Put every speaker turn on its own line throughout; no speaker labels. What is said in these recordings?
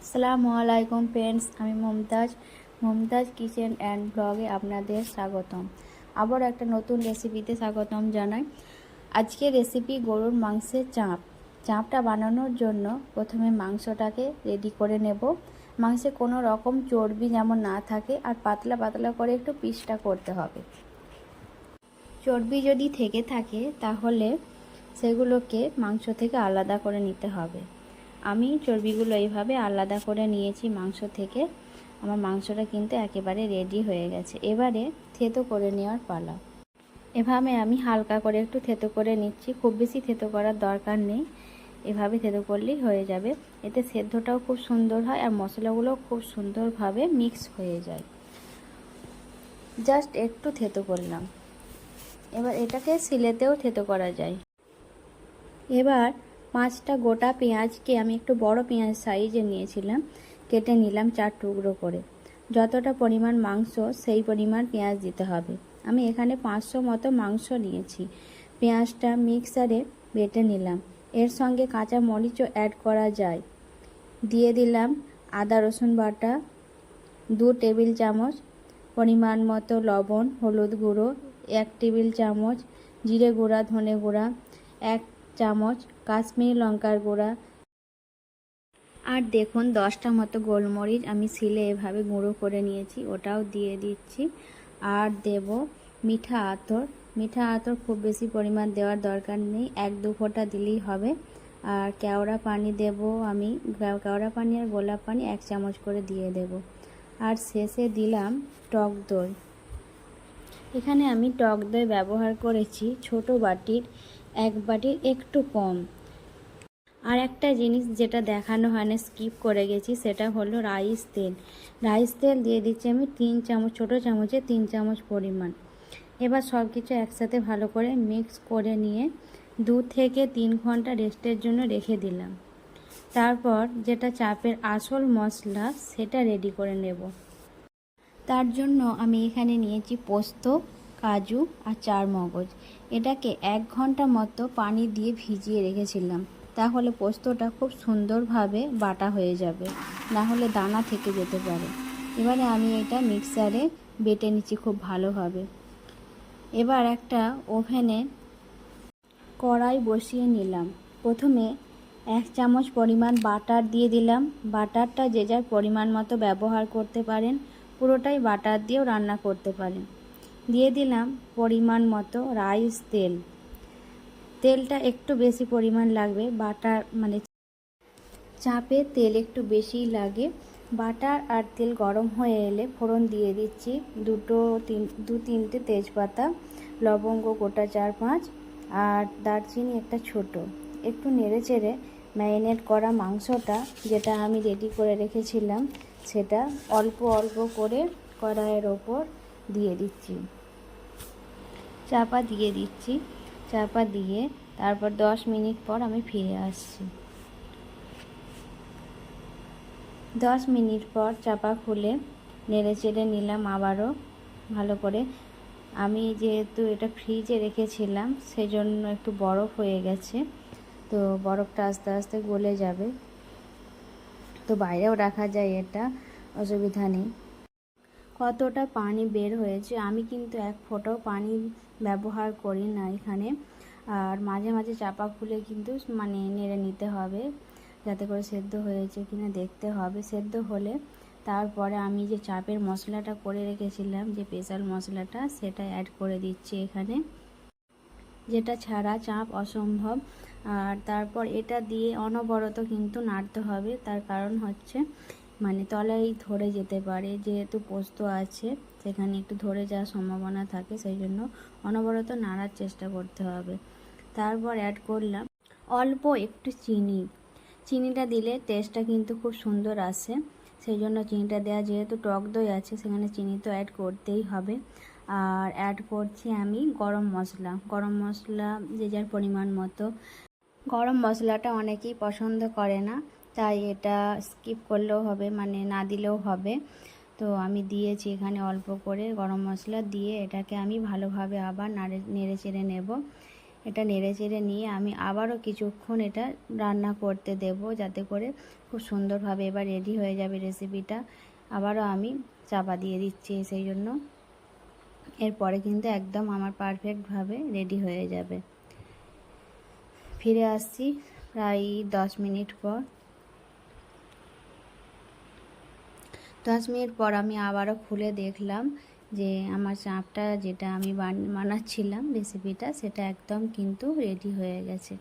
আসসালামু আলাইকুম ফ্রেন্ডস, আমি মমতাজ কিচেন অ্যান্ড ব্লগে আপনাদের স্বাগতম। আবার একটা নতুন রেসিপিতে স্বাগতম জানাই। আজকে রেসিপি গরুর মাংসের চাঁপটা বানানোর জন্য প্রথমে মাংসটাকে রেডি করে নেব। মাংসে কোনো রকম চর্বি যেমন না থাকে আর পাতলা পাতলা করে একটু পিসটা করতে হবে। চর্বি যদি থেকে থাকে তাহলে সেগুলোকে মাংস থেকে আলাদা করে নিতে হবে। আমি চর্বিগুলো এইভাবে আলাদা করে নিয়েছি মাংস থেকে। আমার মাংসটা কিন্তু একেবারে রেডি হয়ে গেছে। এবারে থেতো করে নেওয়ার পালা। এভাবে আমি হালকা করে একটু থেতো করে নিচ্ছি, খুব বেশি থেতো করার দরকার নেই। এভাবে থেতো করলেই হয়ে যাবে। এতে সেদ্ধটাও খুব সুন্দর হয় আর মশলাগুলো খুব সুন্দরভাবে মিক্স হয়ে যায়। জাস্ট একটু থেতো করলাম। এবার এটাকে শিলেতেও থেতো করা যায়। এবার 5টা গোটা পেঁয়াজকে আমি একটু বড় পেঁয়াজ সাইজে নিয়েছিলাম, কেটে নিলাম 4 টুকরো করে। যতটা পরিমাণ মাংস সেই পরিমাণ পেঁয়াজ দিতে হবে। আমি এখানে 500 মতো মাংস নিয়েছি। পেঁয়াজটা মিক্সারে বেটে নিলাম। এর সঙ্গে কাঁচা মরিচও অ্যাড করা যায়। দিয়ে দিলাম আদা রসুন বাটা 2 টেবিল চামচ, পরিমাণ মতো লবণ, হলুদ গুঁড়ো 1 টেবিল চামচ, জিরে গুঁড়া, ধনে গুঁড়া 1 চামচ, কাশ্মীরি লঙ্কার গুঁড়া, আর দেখুন 10টা মতো গোলমরিচ আমি শিলে এভাবে গুঁড়ো করে নিয়েছি, ওটাও দিয়ে দিচ্ছি। আর দেব মিঠা আতর খুব বেশি পরিমাণ দেওয়ার দরকার নেই, 1-2 ফোঁটা দিলেই হবে। আর কেওড়া পানি দেব আমি, কেওড়া পানি আর গোলাপ পানি 1 চামচ করে দিয়ে দেব। আর শেষে দিলাম টক দই। এখানে আমি টক দই ব্যবহার করেছি ছোট বাটির 1 বাটির একটু কম। আর একটা জিনিস যেটা দেখানো হয় না, স্কিপ করে গেছি, সেটা হলো রাইস তেল দিয়ে দিচ্ছি আমি 3 চামচ, ছোটো চামচে 3 চামচ পরিমাণ। এবার সব কিছু একসাথে ভালো করে মিক্স করে নিয়ে 2 থেকে 3 ঘন্টা রেস্টের জন্য রেখে দিলাম। তারপর যেটা চাপের আসল মশলা সেটা রেডি করে নেব। তার জন্য আমি এখানে নিয়েছি পোস্ত, কাজু আর চারমগজ। এটাকে 1 ঘন্টা মতো পানি দিয়ে ভিজিয়ে রেখেছিলাম, তাহলে পোস্তটা খুব সুন্দরভাবে বাটা হয়ে যাবে, না হলে দানা থেকে যেতে পারে। এবারে আমি এটা মিক্সারে বেটে নিচ্ছি খুব ভালোভাবে। এবার একটা ওভেনে কড়াই বসিয়ে নিলাম। প্রথমে 1 চামচ পরিমাণ বাটার দিয়ে দিলাম। বাটারটা যে যার পরিমাণ মতো ব্যবহার করতে পারেন, পুরোটাই বাটার দিয়েও রান্না করতে পারেন। দিয়ে দিলাম পরিমাণ মতো রাইস তেলটা একটু বেশি পরিমাণ লাগবে, বাটার মানে চাপে তেল একটু বেশিই লাগে। বাটার আর তেল গরম হয়ে এলে ফোড়ন দিয়ে দিচ্ছি 2-3টে তেজপাতা, লবঙ্গ গোটা 4-5, আর দারচিনি একটা ছোট। একটু নেড়ে চেড়ে ম্যারিনেট করা মাংসটা যেটা আমি রেডি করে রেখেছিলাম সেটা অল্প অল্প করে কড়াইয়ের ওপর দিয়ে দিচ্ছি, চাপা দিয়ে তারপর 10 মিনিট পর আমি ফিরে আসছি। 10 মিনিট পর চাপা খুলে নেড়ে চেড়ে নিলাম আবারও ভালো করে। আমি যেহেতু এটা ফ্রিজে রেখেছিলাম সেজন্য একটু বরফ হয়ে গেছে, তো বরফটা আস্তে আস্তে গলে যাবে। তো বাইরেও রাখা যায়, এটা অসুবিধা নেই। কতটা পানি বের হয়েছে, আমি কিন্তু 1 ফোঁটাও পানি ব্যবহার করি না এখানে। আর মাঝে মাঝে চাপা খুলে কিন্তু নেড়ে নিতে হবে, যাতে করে সেদ্ধ হয়েছে কিনা দেখতে হবে। সেদ্ধ হলে তারপরে আমি যে চাপের মশলাটা করে রেখেছিলাম, যে স্পেশাল মশলাটা, সেটা অ্যাড করে দিচ্ছি এখানে, যেটা ছাড়া চাপ অসম্ভব। আর তারপর এটা দিয়ে অনবরত কিন্তু নাড়তে হবে, তার কারণ হচ্ছে তলায় ধরে যেতে পারে, যেহেতু পোস্ত আছে সেখানে একটু ধরে যাওয়ার সম্ভাবনা থাকে, সেই জন্য অনবরত নাড়ার চেষ্টা করতে হবে। তারপর অ্যাড করলাম অল্প একটু চিনিটা দিলে টেস্টটা কিন্তু খুব সুন্দর আসে, সেই জন্য চিনিটা দেওয়া। যেহেতু টক দই আছে সেখানে চিনি তো অ্যাড করতেই হবে। আর অ্যাড করছি আমি গরম মশলা যে যার পরিমাণ মতো। গরম মশলাটা অনেকেই পছন্দ করে না, তাই এটা স্কিপ করলেও হবে, না দিলেও হবে। তো আমি দিয়েছি এখানে অল্প করে গরম মশলা দিয়ে এটাকে আমি ভালোভাবে আবার নেড়ে চেড়ে নেব। এটা নেড়ে চেড়ে নিয়ে আমি আবারও কিছুক্ষণ এটা রান্না করতে দেব, যাতে করে খুব সুন্দরভাবে এবার রেডি হয়ে যাবে রেসিপিটা। আবারও আমি চাপা দিয়ে দিচ্ছি সেই জন্য। এরপরে কিন্তু একদম আমার পারফেক্টভাবে রেডি হয়ে যাবে। ফিরে আসছি প্রায় 10 মিনিট পর। 10 মিনিট পর আমি আবারও খুলে দেখলাম যে আমার চাপটা যেটা আমি বানাচ্ছিলাম রেসিপিটা, সেটা একদম কিন্তু রেডি হয়ে গেছে।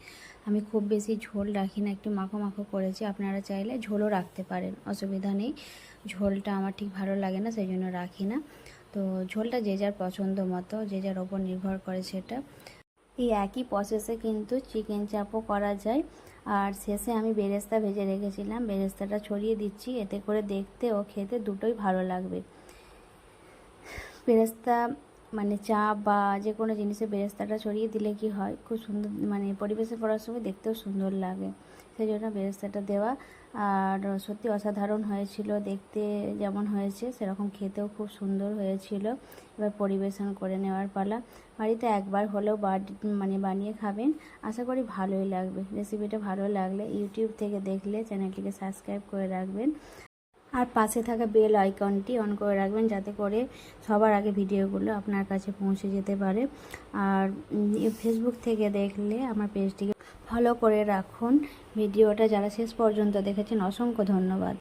আমি খুব বেশি ঝোল রাখি না, একটু মাখো মাখো করেছি। আপনারা চাইলে ঝোলও রাখতে পারেন, অসুবিধা নেই। ঝোলটা আমার ঠিক ভালো লাগে না, সেই জন্য রাখি না। তো ঝোলটা যে যার পছন্দ মতো, যে যার ওপর নির্ভর করে সেটা। এই একই প্রসেসে কিন্তু চিকেন চাপও করা যায়। আর শেষে আমি বেরেস্তা ভেজে রেখেছিলাম, বেরেস্তাটা ছড়িয়ে দিচ্ছি, এতে করে দেখতে ও খেতে দুটোই ভালো লাগবে। বেরেস্তা মানে চাপ বা যে কোনো জিনিসে বেরেস্তাটা ছড়িয়ে দিলে কি হয়, খুব সুন্দর মানে পরিবেশন করার সময় দেখতেও সুন্দর লাগে, সেই জন্য বেরেস্তাটা দেওয়া। আর সত্যি অসাধারণ হয়েছিল, দেখতে যেমন হয়েছে সেরকম খেতেও খুব সুন্দর হয়েছিল। এবার পরিবেশন করে নেওয়ার পালা। বাড়িতে একবার হলেও বানিয়ে খাবেন, আশা করি ভালোই লাগবে। রেসিপিটা ভালো লাগলে ইউটিউব থেকে দেখলে চ্যানেলটিকে সাবস্ক্রাইব করে রাখবেন, আর পাশে থাকা বেল আইকনটি অন করে রাখবেন, যাতে করে সবার আগে ভিডিওগুলো আপনার কাছে পৌঁছে যেতে পারে। আর ফেসবুক থেকে দেখলে আমার পেজটিকে ফলো করে রাখুন। ভিডিওটা যারা শেষ পর্যন্ত দেখেছেন অসংখ্য ধন্যবাদ।